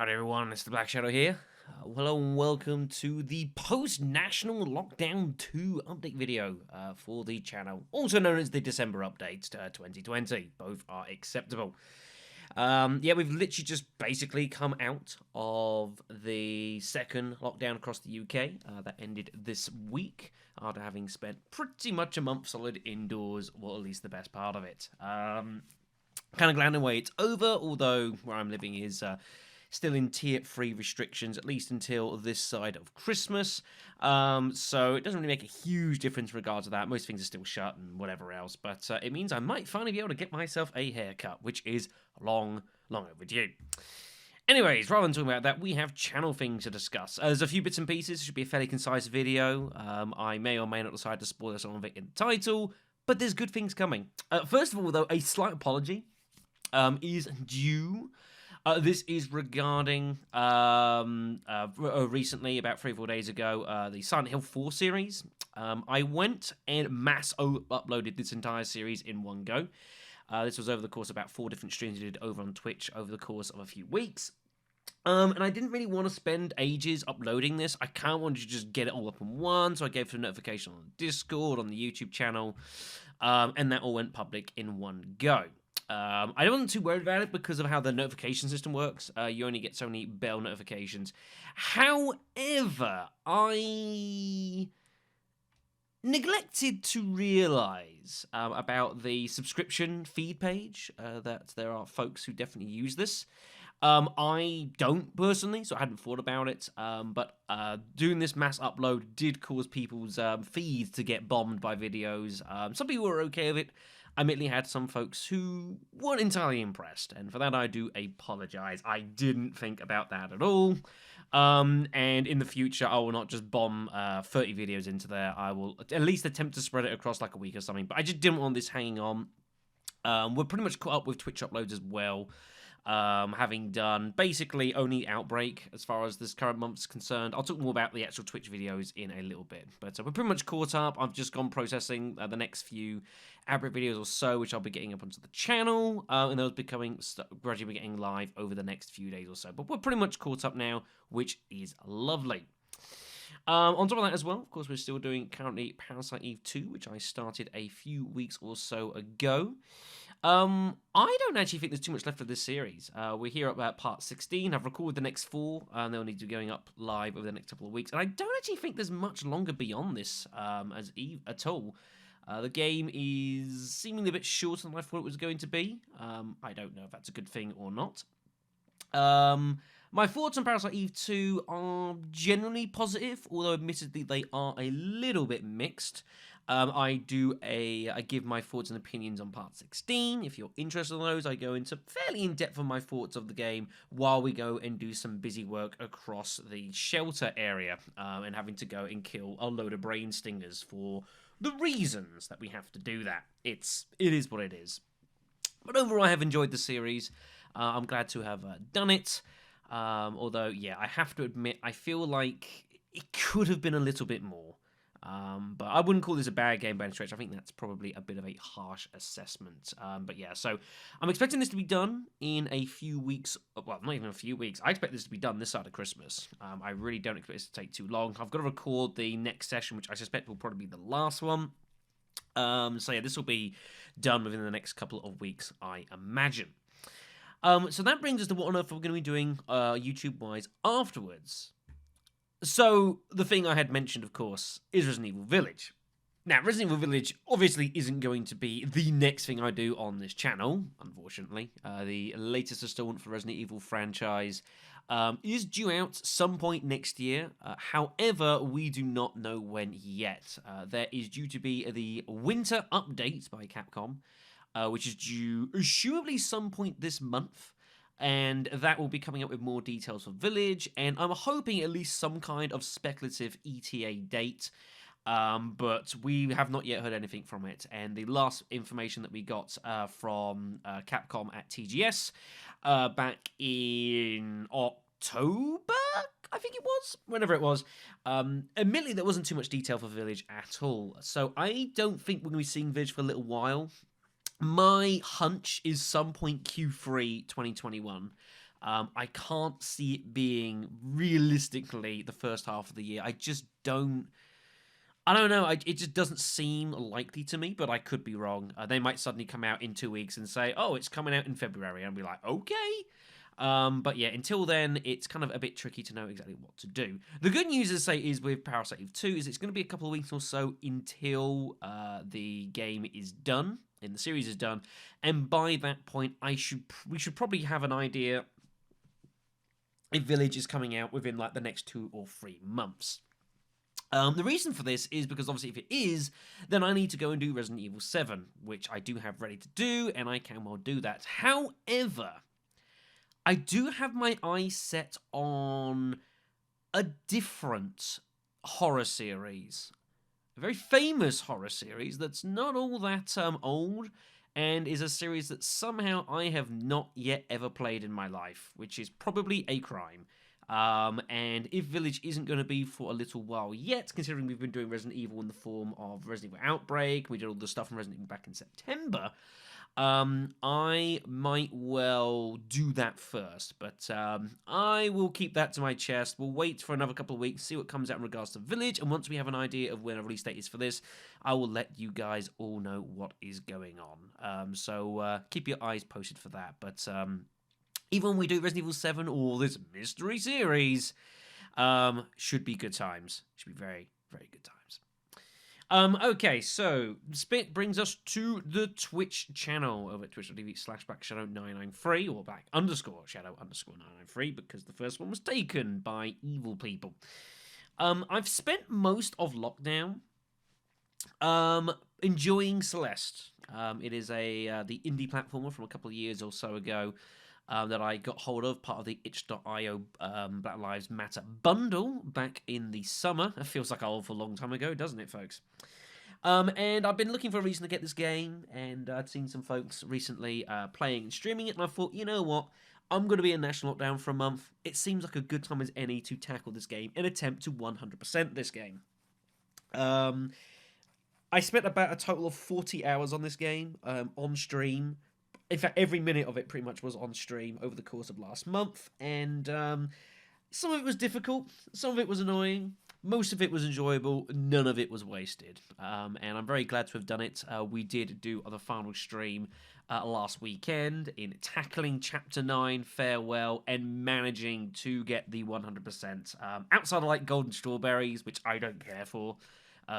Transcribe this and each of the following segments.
Howdy everyone, it's the Black Shadow here. Hello and welcome to the post-National Lockdown 2 update video for the channel, also known as the December update 2020. Both are acceptable. Yeah, we've literally just basically come out of the second lockdown across the UK that ended this week after having spent pretty much a month solid indoors, or at least the best part of it. Kind of glad in a way it's over, although where I'm living is still in tier 3 restrictions, at least until this side of Christmas. So it doesn't really make a huge difference in regards to that. Most things are still shut and whatever else. But it means I might finally be able to get myself a haircut, which is long overdue. Anyways, rather than talking about that, we have channel things to discuss. There's a few bits and pieces. It should be a fairly concise video. I may or may not decide to spoil some of it in the title, but there's good things coming. First of all, though, a slight apology is due. This is regarding recently, about 3 or 4 days ago, the Silent Hill 4 series. I went and mass uploaded this entire series in one go. This was over the course of about 4 different streams I did over on Twitch over the course of a few weeks. And I didn't really want to spend ages uploading this. I kind of wanted to just get it all up in one, so I gave them a notification on Discord, on the YouTube channel, and that all went public in one go. I wasn't too worried about it because of how the notification system works. You only get so many bell notifications. However, I neglected to realize about the subscription feed page, that there are folks who definitely use this. I don't personally, so I hadn't thought about it, but doing this mass upload did cause people's feeds to get bombed by videos. Some people were okay with it. I admittedly had some folks who weren't entirely impressed, and for that I do apologize. I didn't think about that at all, and in the future I will not just bomb 30 videos into there. I will at least attempt to spread it across like a week or something, but I just didn't want this hanging on. We're pretty much caught up with Twitch uploads as well. Having done basically only Outbreak as far as this current month's concerned. I'll talk more about the actual Twitch videos in a little bit, but we're pretty much caught up. I've just gone processing the next few Outbreak videos or so, which I'll be getting up onto the channel, and those gradually getting live over the next few days or so, but we're pretty much caught up now, which is lovely. On top of that as well, of course, we're still doing currently Parasite Eve 2, which I started a few weeks or so ago. I don't actually think there's too much left of this series. We're here at part 16. I've recorded the next 4, and they'll need to be going up live over the next couple of weeks. And I don't actually think there's much longer beyond this as Eve at all. The game is seemingly a bit shorter than I thought it was going to be. I don't know if that's a good thing or not. My thoughts on Parasite Eve 2 are generally positive, although admittedly they are a little bit mixed. I give my thoughts and opinions on part 16. If you're interested in those, I go into fairly in-depth on my thoughts of the game while we go and do some busy work across the shelter area, and having to go and kill a load of brain stingers for the reasons that we have to do that. It is what it is. But overall, I have enjoyed the series. I'm glad to have done it. Although, yeah, I have to admit, I feel like it could have been a little bit more. But I wouldn't call this a bad game by any stretch. I think that's probably a bit of a harsh assessment. But yeah, so I'm expecting this to be done in a few weeks. Well, not even a few weeks. I expect this to be done this side of Christmas. I really don't expect this to take too long. I've got to record the next session, which I suspect will probably be the last one. So yeah, this will be done within the next couple of weeks, I imagine. So that brings us to what on earth we're going to be doing YouTube-wise afterwards. So, the thing I had mentioned, of course, is Resident Evil Village. Now, Resident Evil Village obviously isn't going to be the next thing I do on this channel, unfortunately. The latest installment for Resident Evil franchise is due out some point next year. However, we do not know when yet. There is due to be the winter update by Capcom, which is due, assumably, some point this month. And that will be coming up with more details for Village, and I'm hoping at least some kind of speculative ETA date, but we have not yet heard anything from it. And the last information that we got from Capcom at TGS back in October, I think it was, whenever it was, admittedly there wasn't too much detail for Village at all, so I don't think we're going to be seeing Village for a little while. My hunch is some point Q3 2021. I can't see it being realistically the first half of the year. I just don't. I don't know. It just doesn't seem likely to me, but I could be wrong. They might suddenly come out in 2 weeks and say, "Oh, it's coming out in February," and I'll be like, "Okay." But yeah, until then, it's kind of a bit tricky to know exactly what to do. The good news, as I say, is with Parasite Eve 2, is it's going to be a couple of weeks or so until the game is done, and the series is done, and by that point, we should probably have an idea if Village is coming out within like the next 2 or 3 months. The reason for this is because obviously if it is, then I need to go and do Resident Evil 7, which I do have ready to do, and I can well do that. However, I do have my eyes set on a different horror series. A very famous horror series that's not all that old, and is a series that somehow I have not yet ever played in my life, which is probably a crime. And if Village isn't going to be for a little while yet, considering we've been doing Resident Evil in the form of Resident Evil Outbreak, we did all the stuff from Resident Evil back in September, I might well do that first, but I will keep that to my chest. We'll wait for another couple of weeks, see what comes out in regards to Village, and once we have an idea of when a release date is for this, I will let you guys all know what is going on. So keep your eyes posted for that, but even when we do Resident Evil 7 or this mystery series, should be good times. Should be very, very good times. Okay, so Spit brings us to the Twitch channel over at twitch.tv/BlackShadow993 or Black_Shadow_993 because the first one was taken by evil people. I've spent most of lockdown enjoying Celeste. It is the indie platformer from a couple of years or so ago. That I got hold of, part of the itch.io Black Lives Matter bundle back in the summer. It feels like a long time ago, doesn't it, folks? And I've been looking for a reason to get this game, and I'd seen some folks recently playing and streaming it, and I thought, you know what? I'm going to be in national lockdown for a month. It seems like a good time as any to tackle this game and attempt to 100% this game. I spent about a total of 40 hours on this game on stream. In fact, every minute of it pretty much was on stream over the course of last month, and some of it was difficult, some of it was annoying, most of it was enjoyable, none of it was wasted, and I'm very glad to have done it. We did do the final stream last weekend in tackling Chapter 9, Farewell, and managing to get the 100%, outside of like Golden Strawberries, which I don't care for.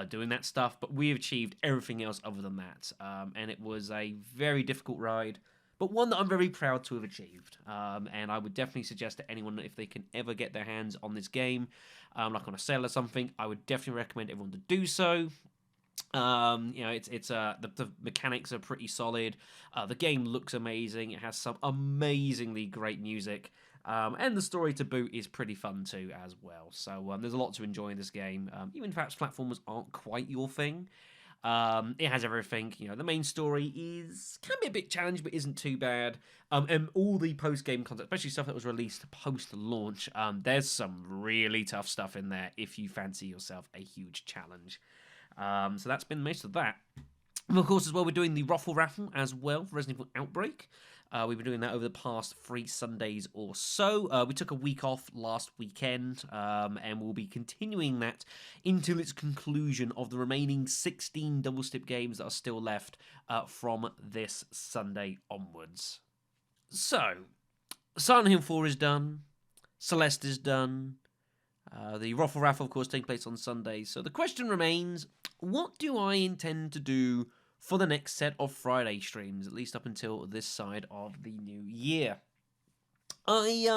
Doing that stuff, but we have achieved everything else other than that, and it was a very difficult ride, but one that I'm very proud to have achieved, and I would definitely suggest to anyone that if they can ever get their hands on this game, like on a sale or something, I would definitely recommend everyone to do so. The mechanics are pretty solid, the game looks amazing, it has some amazingly great music, and the story to boot is pretty fun too as well. So there's a lot to enjoy in this game. Even if perhaps platformers aren't quite your thing, it has everything. You know, the main story can be a bit challenging, but isn't too bad. And all the post-game content, especially stuff that was released post-launch, there's some really tough stuff in there if you fancy yourself a huge challenge. So that's been most of that. And of course, as well, we're doing the Ruffle Raffle as well for Resident Evil Outbreak. We've been doing that over the past 3 Sundays or so. We took a week off last weekend, and we'll be continuing that until its conclusion of the remaining 16 double stip games that are still left from this Sunday onwards. So, Silent Hill 4 is done. Celeste is done. The Ruffle Raffle, of course, taking place on Sundays. So the question remains, what do I intend to do for the next set of Friday streams, at least up until this side of the new year? I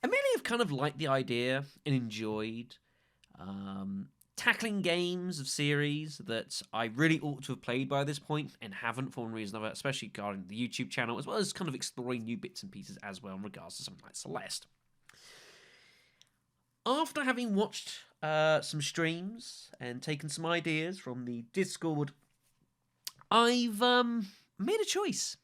mainly have kind of liked the idea and enjoyed tackling games of series that I really ought to have played by this point and haven't for one reason or another, especially regarding the YouTube channel, as well as kind of exploring new bits and pieces as well in regards to something like Celeste. After having watched some streams and taken some ideas from the Discord, I've made a choice.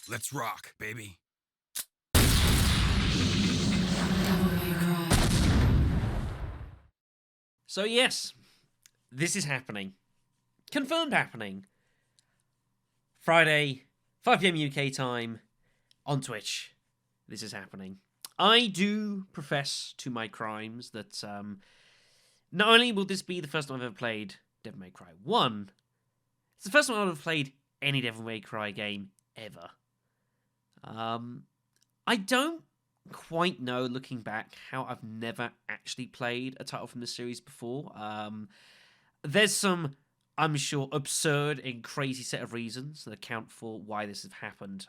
Let's rock, baby. Devil May Cry. So yes, this is happening. Confirmed happening. Friday, 5 p.m. UK time, on Twitch. This is happening. I do profess to my crimes that not only will this be the first time I've ever played Devil May Cry 1, it's the first time I've ever played any Devil May Cry game ever. I don't quite know, looking back, how I've never actually played a title from the series before. There's some, I'm sure, absurd and crazy set of reasons that account for why this has happened.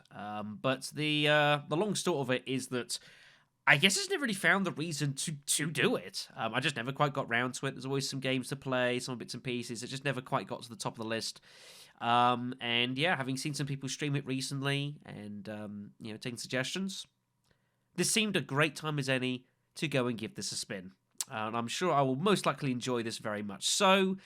But the long story of it is that I guess I just never really found the reason to do it. I just never quite got round to it. There's always some games to play, some bits and pieces. It just never quite got to the top of the list. And yeah, having seen some people stream it recently and taking suggestions, this seemed a great time as any to go and give this a spin. And I'm sure I will most likely enjoy this very much. So,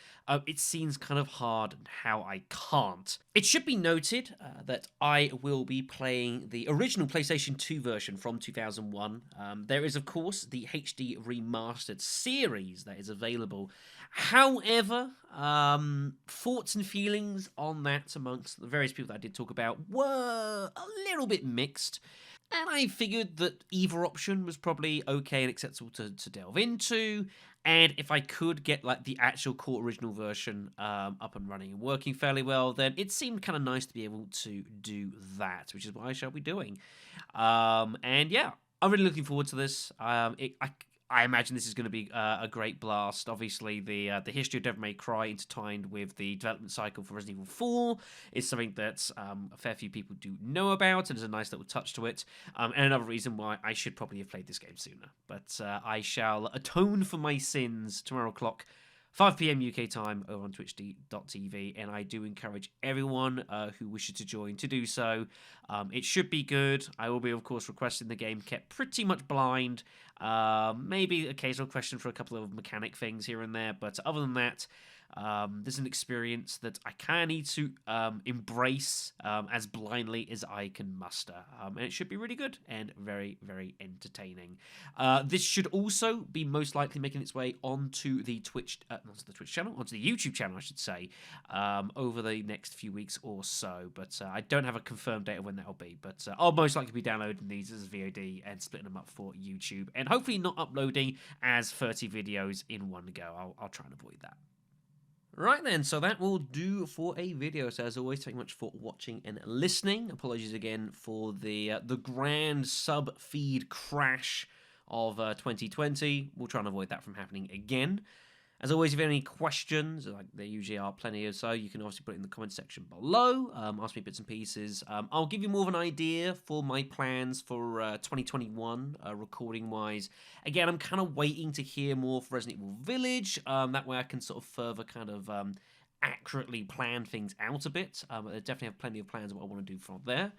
it seems kind of hard how I can't. It should be noted that I will be playing the original PlayStation 2 version from 2001. There is, of course, the HD Remastered series that is available. However, thoughts and feelings on that amongst the various people that I did talk about were a little bit mixed. And I figured that either option was probably okay and acceptable to delve into. And if I could get like the actual core original version up and running and working fairly well, then it seemed kind of nice to be able to do that, which is what I shall be doing. And yeah, I'm really looking forward to this. I imagine this is going to be a great blast. Obviously, the history of Devil May Cry intertwined with the development cycle for Resident Evil 4 is something that a fair few people do know about, and there's a nice little touch to it. And another reason why I should probably have played this game sooner. But I shall atone for my sins tomorrow o'clock, 5 p.m. UK time over on twitch.tv, and I do encourage everyone who wishes to join to do so. It should be good. I will be, of course, requesting the game kept pretty much blind. Maybe occasional question for a couple of mechanic things here and there, but other than that, this is an experience that I kind of need to embrace as blindly as I can muster. And it should be really good and very, very entertaining. This should also be most likely making its way onto the onto the YouTube channel, I should say, over the next few weeks or so. But I don't have a confirmed date of when that'll be. But I'll most likely be downloading these as VOD and splitting them up for YouTube, and hopefully not uploading as 30 videos in one go. I'll try and avoid that. Right then, so that will do for a video. So as always, thank you much for watching and listening. Apologies again for the grand sub feed crash of 2020. We'll try and avoid that from happening again. As always, if you have any questions, like there usually are plenty of so, you can obviously put it in the comment section below. Ask me bits and pieces. I'll give you more of an idea for my plans for 2021, recording-wise. Again, I'm kind of waiting to hear more for Resident Evil Village. That way I can sort of further kind of accurately plan things out a bit. I definitely have plenty of plans of what I want to do from there.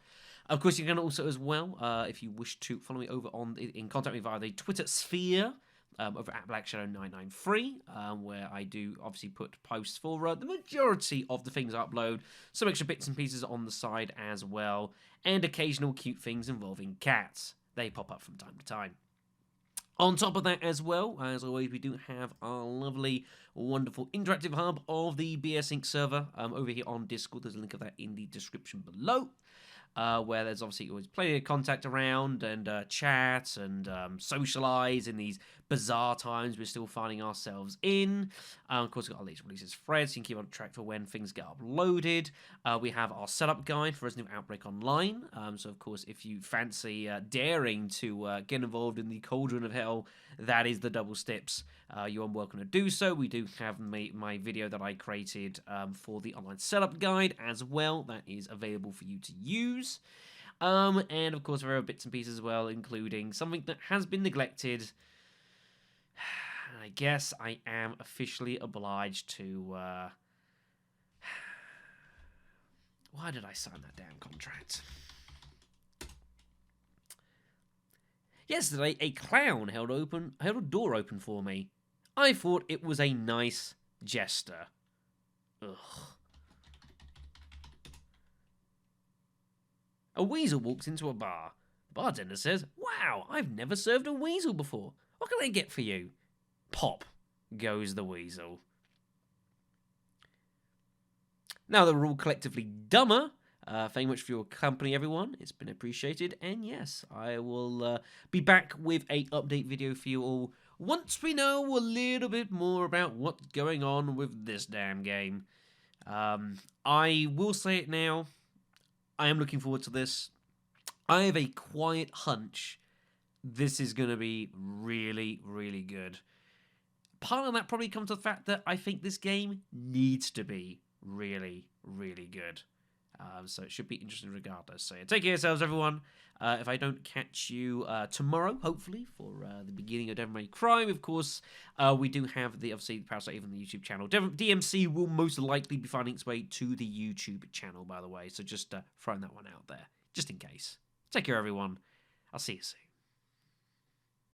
Of course, you can also as well, if you wish to follow me over in contact with me via the Twitter sphere, over at BlackShadow993, where I do obviously put posts for the majority of the things I upload, some extra bits and pieces on the side as well, and occasional cute things involving cats. They pop up from time to time. On top of that as well, as always, we do have our lovely, wonderful interactive hub of the BS Inc. server over here on Discord. There's a link of that in the description below. Where there's obviously always plenty of contact around and chat and socialise in these bizarre times we're still finding ourselves in. Of course, we've got our latest releases threads, so you can keep on track for when things get uploaded. We have our setup guide for Resident Evil Outbreak Online. So, of course, if you fancy daring to get involved in the cauldron of hell, that is the double steps. You are welcome to do so. We do have my video that I created for the online setup guide as well. That is available for you to use. And of course, there are bits and pieces as well, including something that has been neglected. I guess I am officially obliged to... Why did I sign that damn contract? Yesterday, a clown held a door open for me. I thought it was a nice gesture. Ugh. A weasel walks into a bar. The bartender says, "Wow, I've never served a weasel before. What can I get for you?" Pop. goes the weasel. Now that we're all collectively dumber, thank you much for your company, everyone. It's been appreciated. And yes, I will be back with a update video for you all once we know a little bit more about what's going on with this damn game. I will say it now. I am looking forward to this. I have a quiet hunch this is going to be really, really good. Part of that probably comes to the fact that I think this game needs to be really, really good. So it should be interesting regardless. So take care of yourselves, everyone. If I don't catch you tomorrow, hopefully, for the beginning of Devil May Cry, of course, we do have the, obviously, Parasite Eve on the YouTube channel. DMC will most likely be finding its way to the YouTube channel, by the way. So just throwing that one out there, just in case. Take care, everyone. I'll see you soon.